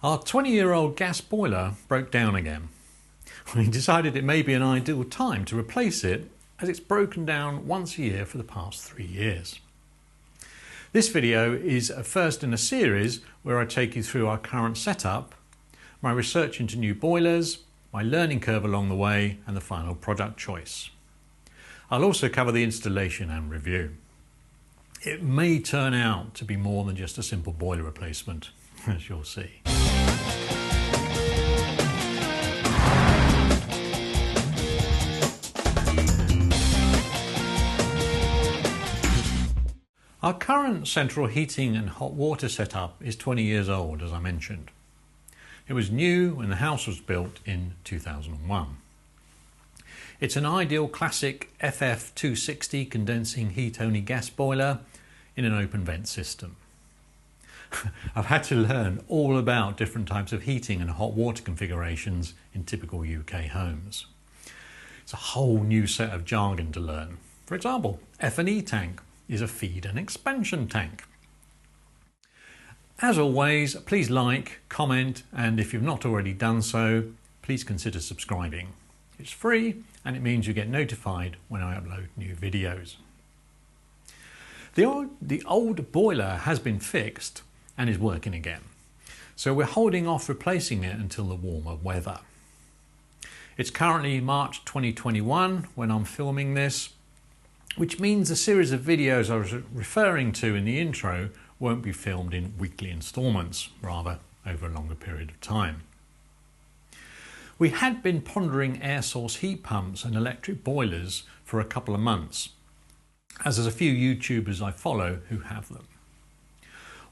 Our 20-year-old gas boiler broke down again. We decided it may be an ideal time to replace it, as it's broken down once a year for the past 3 years. This video is a first in a series where I take you through our current setup, my research into new boilers, my learning curve along the way, and the final product choice. I'll also cover the installation and review. It may turn out to be more than just a simple boiler replacement, as you'll see. Our current central heating and hot water setup is 20 years old, as I mentioned. It was new when the house was built in 2001. It's an ideal classic FF260 condensing heat only gas boiler in an open vent system. I've had to learn all about different types of heating and hot water configurations in typical UK homes. It's a whole new set of jargon to learn. For example, F&E tank is a feed and expansion tank. As always, please like, comment, and if you've not already done so, please consider subscribing. It's free and it means you get notified when I upload new videos. The old boiler has been fixed and is working again, so we're holding off replacing it until the warmer weather. It's currently March 2021 when I'm filming this, which means the series of videos I was referring to in the intro won't be filmed in weekly installments, rather over a longer period of time. We had been pondering air source heat pumps and electric boilers for a couple of months, as there's a few YouTubers I follow who have them.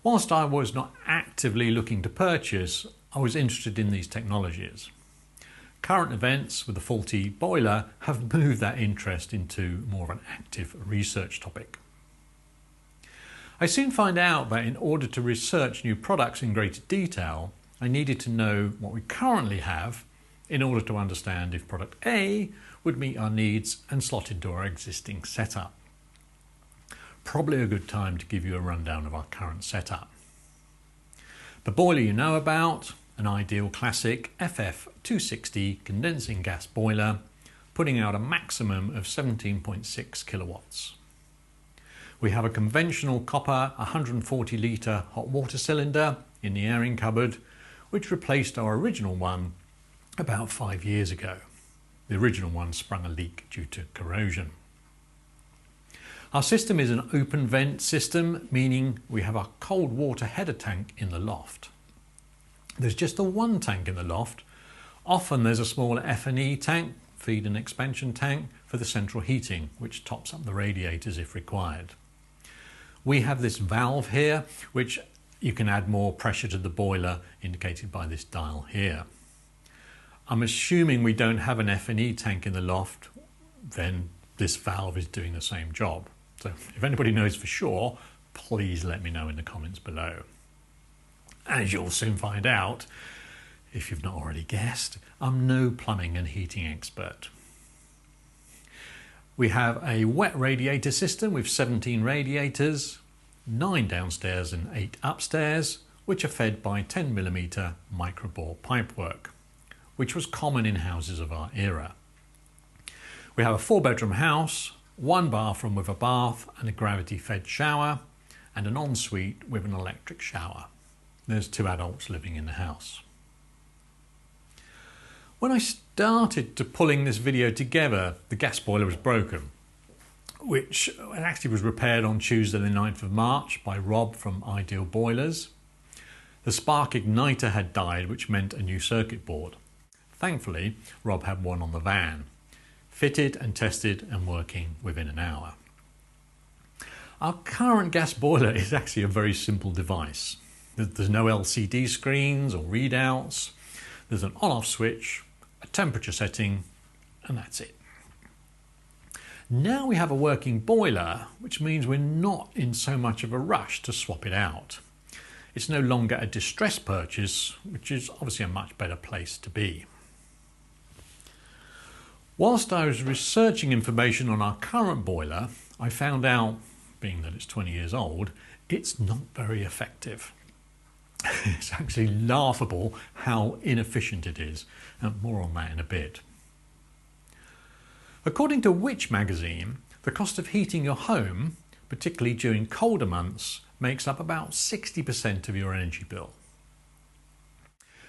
Whilst I was not actively looking to purchase, I was interested in these technologies. Current events with the faulty boiler have moved that interest into more of an active research topic. I soon find out that in order to research new products in greater detail, I needed to know what we currently have in order to understand if product A would meet our needs and slot into our existing setup. Probably a good time to give you a rundown of our current setup. The boiler you know about, an ideal classic FF260 condensing gas boiler, putting out a maximum of 17.6 kilowatts. We have a conventional copper 140 litre hot water cylinder in the airing cupboard, which replaced our original one about 5 years ago. The original one sprung a leak due to corrosion. Our system is an open vent system, meaning we have a cold water header tank in the loft. There's just the one tank in the loft. Often there's a smaller F&E tank, feed and expansion tank, for the central heating, which tops up the radiators if required. We have this valve here, which you can add more pressure to the boiler, indicated by this dial here. I'm assuming we don't have an F&E tank in the loft, then this valve is doing the same job. So if anybody knows for sure, please let me know in the comments below. As you'll soon find out, if you've not already guessed, I'm no plumbing and heating expert. We have a wet radiator system with 17 radiators, 9 downstairs and 8 upstairs, which are fed by 10mm microbore pipework, which was common in houses of our era. We have a 4-bedroom house, 1 bathroom with a bath and a gravity-fed shower, and an ensuite with an electric shower. There's 2 adults living in the house. When I started to pulling this video together, the gas boiler was broken, which actually was repaired on Tuesday the 9th of March by Rob from Ideal Boilers. The spark igniter had died, which meant a new circuit board. Thankfully, Rob had one on the van, fitted and tested and working within an hour. Our current gas boiler is actually a very simple device. There's no LCD screens or readouts. There's an on-off switch, a temperature setting, and that's it. Now we have a working boiler, which means we're not in so much of a rush to swap it out. It's no longer a distress purchase, which is obviously a much better place to be. Whilst I was researching information on our current boiler, I found out, being that it's 20 years old, it's not very effective. It's actually laughable how inefficient it is, and more on that in a bit. According to Which? Magazine, the cost of heating your home, particularly during colder months, makes up about 60% of your energy bill.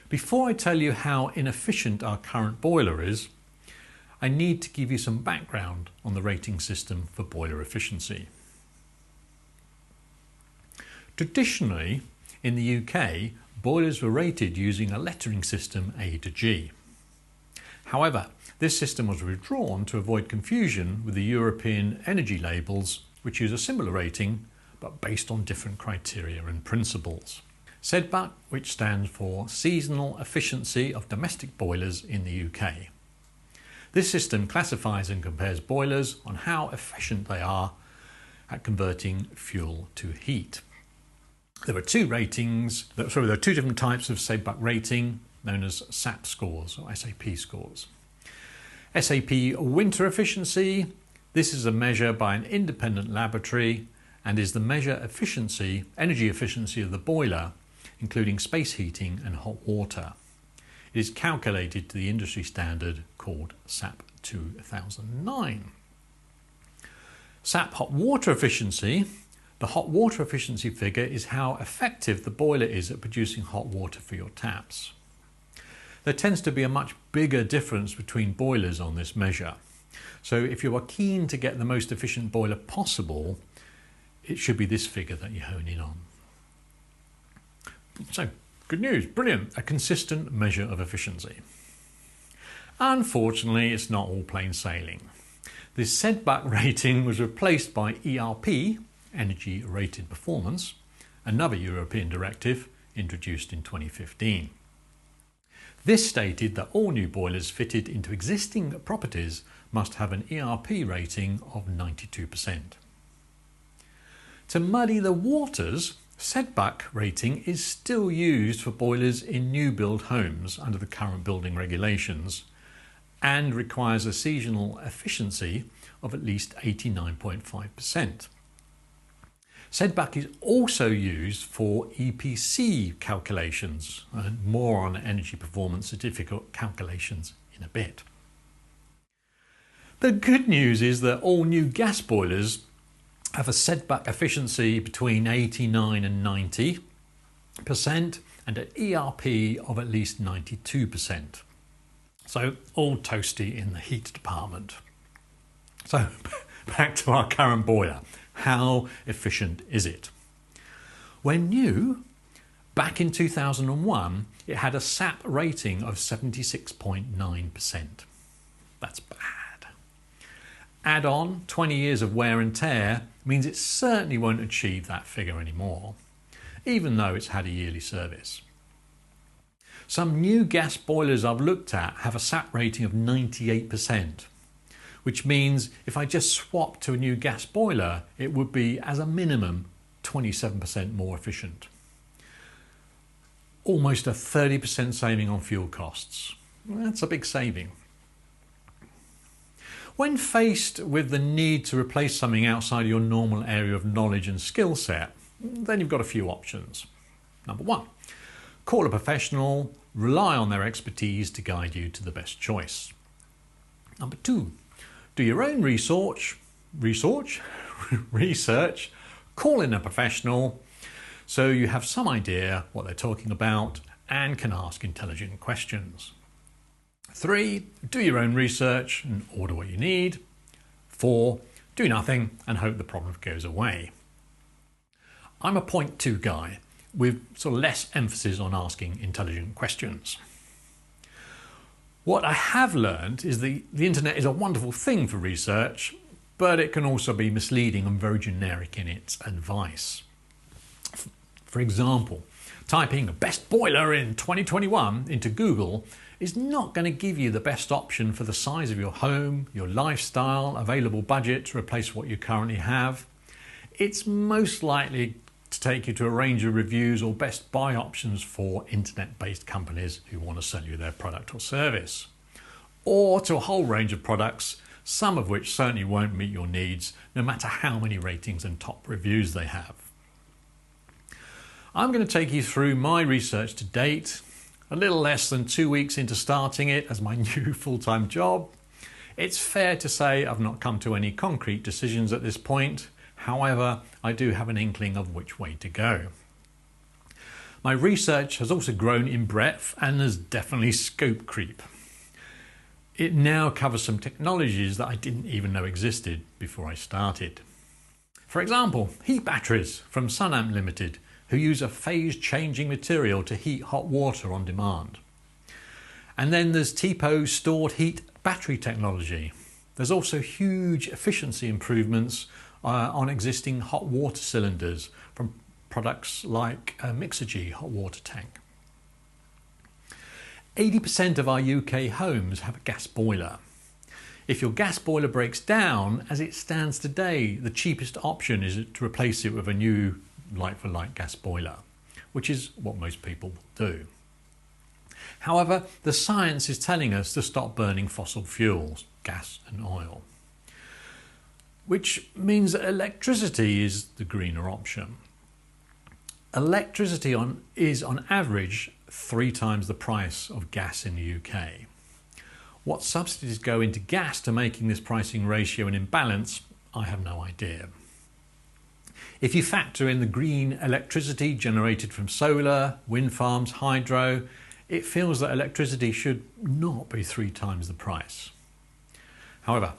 Before I tell you how inefficient our current boiler is, I need to give you some background on the rating system for boiler efficiency. Traditionally, in the UK, boilers were rated using a lettering system A to G. However, this system was withdrawn to avoid confusion with the European energy labels, which use a similar rating but based on different criteria and principles. SEDBUC, which stands for Seasonal Efficiency of Domestic Boilers in the UK. This system classifies and compares boilers on how efficient they are at converting fuel to heat. There are two different types of SEDBUC rating, known as SAP scores or SAP scores. SAP Winter Efficiency, this is a measure by an independent laboratory and is the measure energy efficiency of the boiler, including space heating and hot water. It is calculated to the industry standard called SAP 2009. SAP Hot Water Efficiency, the hot water efficiency figure is how effective the boiler is at producing hot water for your taps. There tends to be a much bigger difference between boilers on this measure. So if you are keen to get the most efficient boiler possible, it should be this figure that you hone in on. So, good news, brilliant, a consistent measure of efficiency. Unfortunately, it's not all plain sailing. This SEDBUC rating was replaced by ERP, Energy Rated Performance, another European directive introduced in 2015. This stated that all new boilers fitted into existing properties must have an ERP rating of 92%. To muddy the waters, SEDBUC rating is still used for boilers in new build homes under the current building regulations and requires a seasonal efficiency of at least 89.5%. SEDBUC is also used for EPC calculations, and more on energy performance certificate calculations in a bit. The good news is that all new gas boilers have a SEDBUC efficiency between 89 and 90% and an ERP of at least 92%. So all toasty in the heat department. So back to our current boiler. How efficient is it? When new, back in 2001, it had a SAP rating of 76.9%. That's bad. Add on 20 years of wear and tear means it certainly won't achieve that figure anymore, even though it's had a yearly service. Some new gas boilers I've looked at have a SAP rating of 98%. Which means if I just swap to a new gas boiler, it would be, as a minimum, 27% more efficient. Almost a 30% saving on fuel costs. That's a big saving. When faced with the need to replace something outside your normal area of knowledge and skill set, then you've got a few options. Number one, call a professional, rely on their expertise to guide you to the best choice. Number two, do your own research, call in a professional so you have some idea what they're talking about and can ask intelligent questions. 3, do your own research and order what you need. 4, do nothing and hope the problem goes away. I'm a point 2 guy with sort of less emphasis on asking intelligent questions. What I have learned is the internet is a wonderful thing for research, but it can also be misleading and very generic in its advice. For example, typing best boiler in 2021 into Google is not going to give you the best option for the size of your home, your lifestyle, available budget to replace what you currently have. It's most likely to take you to a range of reviews or best buy options for internet-based companies who want to sell you their product or service, or to a whole range of products, some of which certainly won't meet your needs no matter how many ratings and top reviews they have. I'm going to take you through my research to date, a little less than 2 weeks into starting it as my new full-time job. It's fair to say I've not come to any concrete decisions at this point. However, I do have an inkling of which way to go. My research has also grown in breadth and there's definitely scope creep. It now covers some technologies that I didn't even know existed before I started. For example, heat batteries from Sunamp Limited, who use a phase-changing material to heat hot water on demand. And then there's TEPO stored heat battery technology. There's also huge efficiency improvements on existing hot water cylinders from products like Mixergy hot water tank. 80% of our UK homes have a gas boiler. If your gas boiler breaks down, as it stands today, the cheapest option is to replace it with a new like-for-like gas boiler, which is what most people will do. However, the science is telling us to stop burning fossil fuels, gas and oil, which means that electricity is the greener option. Electricity is on average 3 times the price of gas in the UK. What subsidies go into gas to making this pricing ratio an imbalance, I have no idea. If you factor in the green electricity generated from solar, wind farms, hydro, it feels that electricity should not be 3 times the price. However,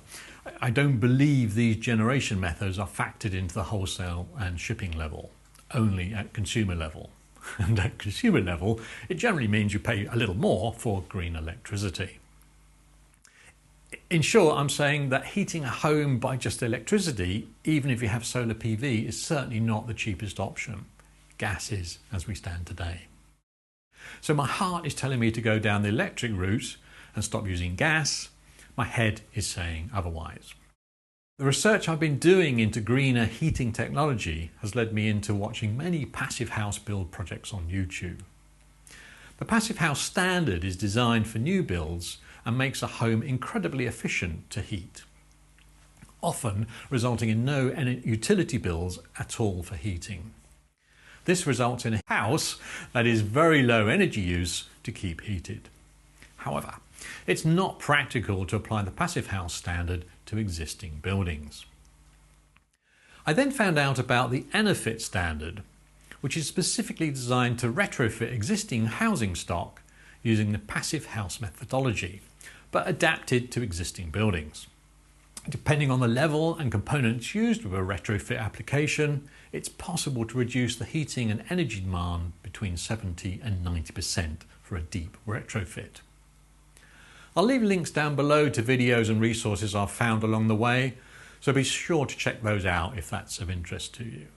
I don't believe these generation methods are factored into the wholesale and shipping level, only at consumer level. And at consumer level, it generally means you pay a little more for green electricity. In short, I'm saying that heating a home by just electricity, even if you have solar PV, is certainly not the cheapest option. Gas is, as we stand today. So my heart is telling me to go down the electric route and stop using gas. My head is saying otherwise. The research I've been doing into greener heating technology has led me into watching many passive house build projects on YouTube. The Passive House Standard is designed for new builds and makes a home incredibly efficient to heat, often resulting in no utility bills at all for heating. This results in a house that is very low energy use to keep heated. However, it's not practical to apply the Passive House Standard to existing buildings. I then found out about the Enefit Standard, which is specifically designed to retrofit existing housing stock using the Passive House methodology, but adapted to existing buildings. Depending on the level and components used with a retrofit application, it's possible to reduce the heating and energy demand between 70 and 90% for a deep retrofit. I'll leave links down below to videos and resources I've found along the way, so be sure to check those out if that's of interest to you.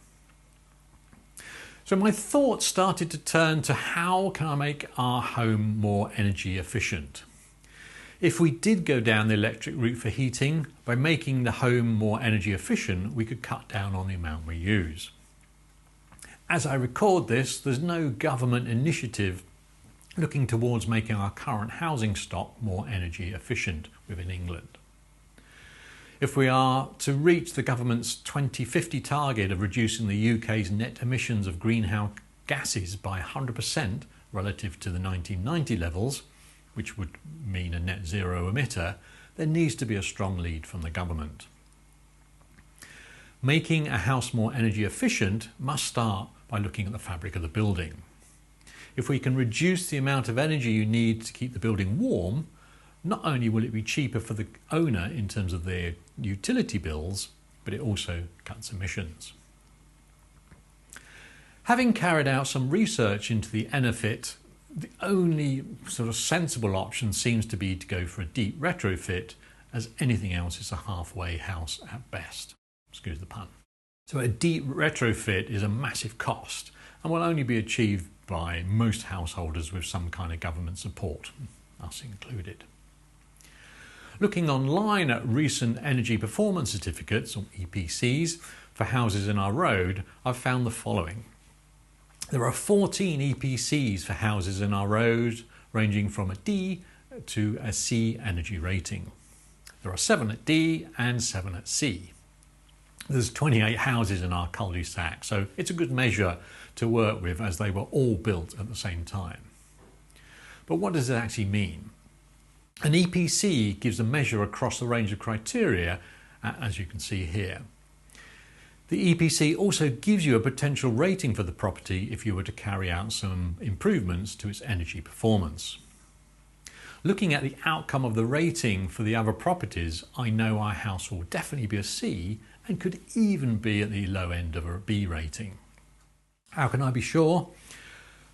So my thoughts started to turn to how can I make our home more energy efficient? If we did go down the electric route for heating, by making the home more energy efficient, we could cut down on the amount we use. As I record this, there's no government initiative looking towards making our current housing stock more energy efficient within England. If we are to reach the government's 2050 target of reducing the UK's net emissions of greenhouse gases by 100% relative to the 1990 levels, which would mean a net zero emitter, there needs to be a strong lead from the government. Making a house more energy efficient must start by looking at the fabric of the building. If we can reduce the amount of energy you need to keep the building warm, not only will it be cheaper for the owner in terms of their utility bills, but it also cuts emissions. Having carried out some research into the Enefit, the only sort of sensible option seems to be to go for a deep retrofit, as anything else is a halfway house at best. Excuse the pun. So a deep retrofit is a massive cost and will only be achieved by most householders with some kind of government support, us included. Looking online at recent energy performance certificates, or EPCs, for houses in our road, I've found the following. There are 14 EPCs for houses in our road, ranging from a D to a C energy rating. There are 7 at D and 7 at C. There's 28 houses in our cul-de-sac, so it's a good measure to work with as they were all built at the same time. But what does it actually mean? An EPC gives a measure across the range of criteria, as you can see here. The EPC also gives you a potential rating for the property if you were to carry out some improvements to its energy performance. Looking at the outcome of the rating for the other properties, I know our house will definitely be a C and could even be at the low end of a B rating. How can I be sure?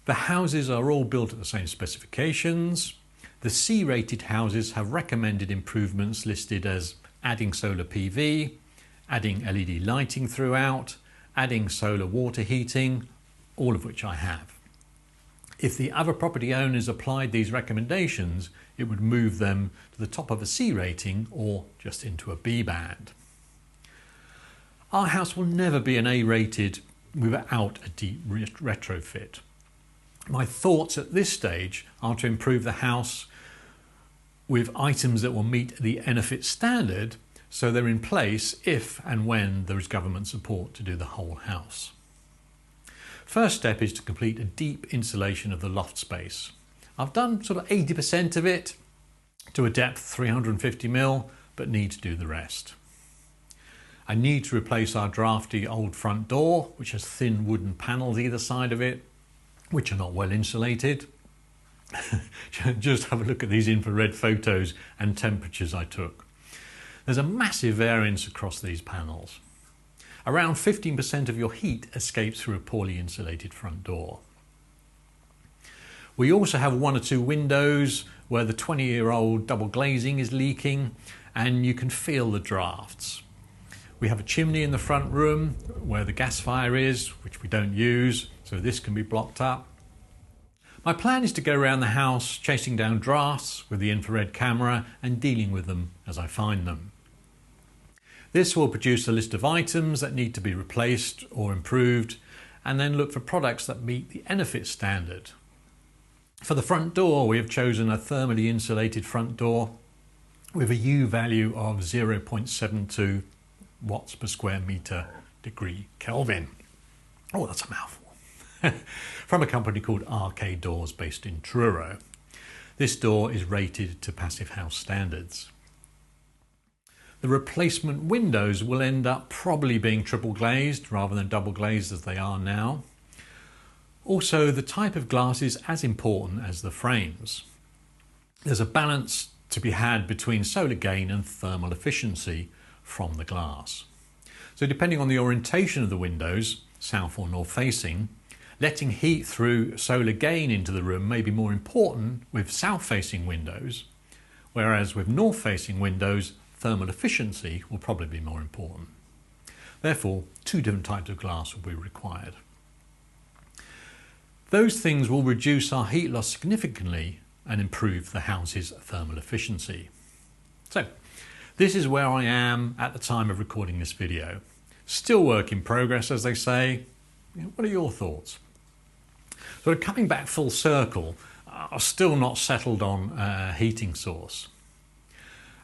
The houses are all built at the same specifications. The C-rated houses have recommended improvements listed as adding solar PV, adding LED lighting throughout, adding solar water heating, all of which I have. If the other property owners applied these recommendations, it would move them to the top of a C rating or just into a B band. Our house will never be an A rated without a deep retrofit. My thoughts at this stage are to improve the house with items that will meet the Enefit standard, so they're in place if and when there is government support to do the whole house. First step is to complete a deep insulation of the loft space. I've done sort of 80% of it to a depth 350 mm, but need to do the rest. I need to replace our drafty old front door, which has thin wooden panels either side of it, which are not well insulated. Just have a look at these infrared photos and temperatures I took. There's a massive variance across these panels. Around 15% of your heat escapes through a poorly insulated front door. We also have one or two windows where the 20-year-old double glazing is leaking and you can feel the drafts. We have a chimney in the front room where the gas fire is, which we don't use, so this can be blocked up. My plan is to go around the house chasing down drafts with the infrared camera and dealing with them as I find them. This will produce a list of items that need to be replaced or improved, and then look for products that meet the Enefit standard. For the front door, we have chosen a thermally insulated front door with a U value of 0.72 watts per square meter degree Kelvin. Oh, that's a mouthful. From a company called RK Doors based in Truro. This door is rated to Passive House standards. The replacement windows will end up probably being triple glazed rather than double glazed as they are now. Also, the type of glass is as important as the frames. There's a balance to be had between solar gain and thermal efficiency from the glass. So depending on the orientation of the windows, south or north facing, letting heat through solar gain into the room may be more important with south facing windows, whereas with north facing windows, thermal efficiency will probably be more important. Therefore, two different types of glass will be required. Those things will reduce our heat loss significantly and improve the house's thermal efficiency. So, this is where I am at the time of recording this video. Still work in progress, as they say. What are your thoughts? So coming back full circle, I'm still not settled on a heating source.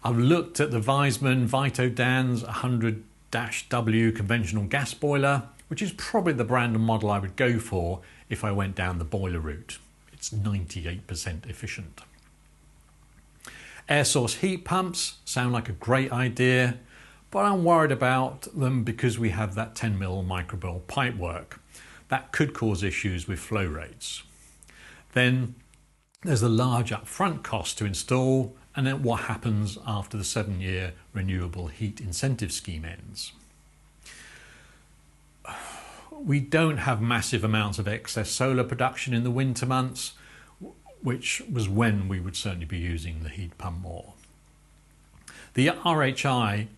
I've looked at the Wiseman Vitodans 100-W conventional gas boiler, which is probably the brand and model I would go for if I went down the boiler route. It's 98% efficient. Air source heat pumps sound like a great idea, but I'm worried about them because we have that 10mm microbial pipework. That could cause issues with flow rates. Then there's a large upfront cost to install, and then what happens after the 7-year renewable heat incentive scheme ends. We don't have massive amounts of excess solar production in the winter months, which was when we would certainly be using the heat pump more. The RHI,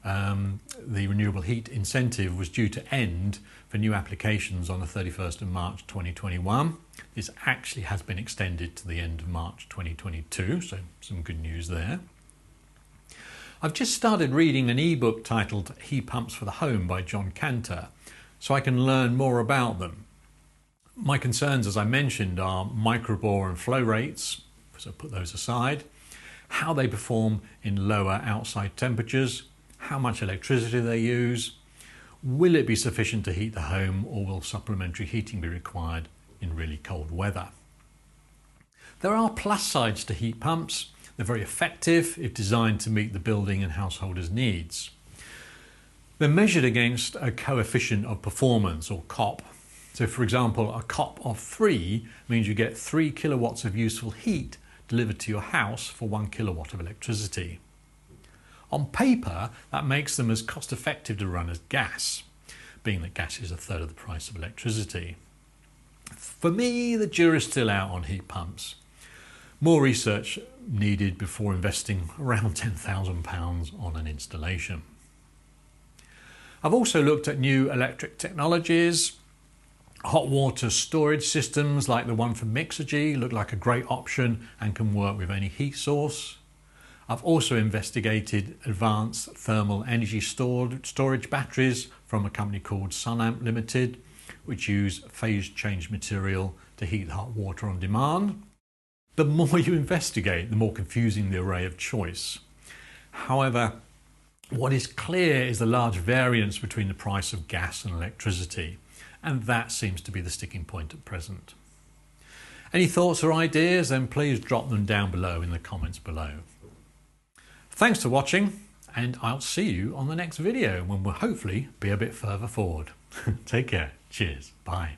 the renewable heat incentive, was due to end for new applications on the 31st of March 2021. This actually has been extended to the end of March 2022, so some good news there. I've just started reading an ebook titled Heat Pumps for the Home by John Cantor, so I can learn more about them. My concerns, as I mentioned, are microbore and flow rates, so put those aside, how they perform in lower outside temperatures, how much electricity they use, Will it be sufficient to heat the home, or will supplementary heating be required in really cold weather? There are plus sides to heat pumps. They're very effective if designed to meet the building and householders' needs. They're measured against a coefficient of performance, or COP. So for example, a COP of 3 means you get 3 kilowatts of useful heat delivered to your house for 1 kilowatt of electricity. On paper, that makes them as cost effective to run as gas, being that gas is a third of the price of electricity. For me, the jury's still out on heat pumps. More research needed before investing around £10,000 on an installation. I've also looked at new electric technologies. Hot water storage systems like the one from Mixergy look like a great option and can work with any heat source. I've also investigated advanced thermal energy storage batteries from a company called Sunamp Limited, which use phase change material to heat hot water on demand. The more you investigate, the more confusing the array of choice. However, what is clear is the large variance between the price of gas and electricity, and that seems to be the sticking point at present. Any thoughts or ideas, then please drop them down below in the comments below. Thanks for watching, and I'll see you on the next video when we'll hopefully be a bit further forward. Take care. Cheers. Bye.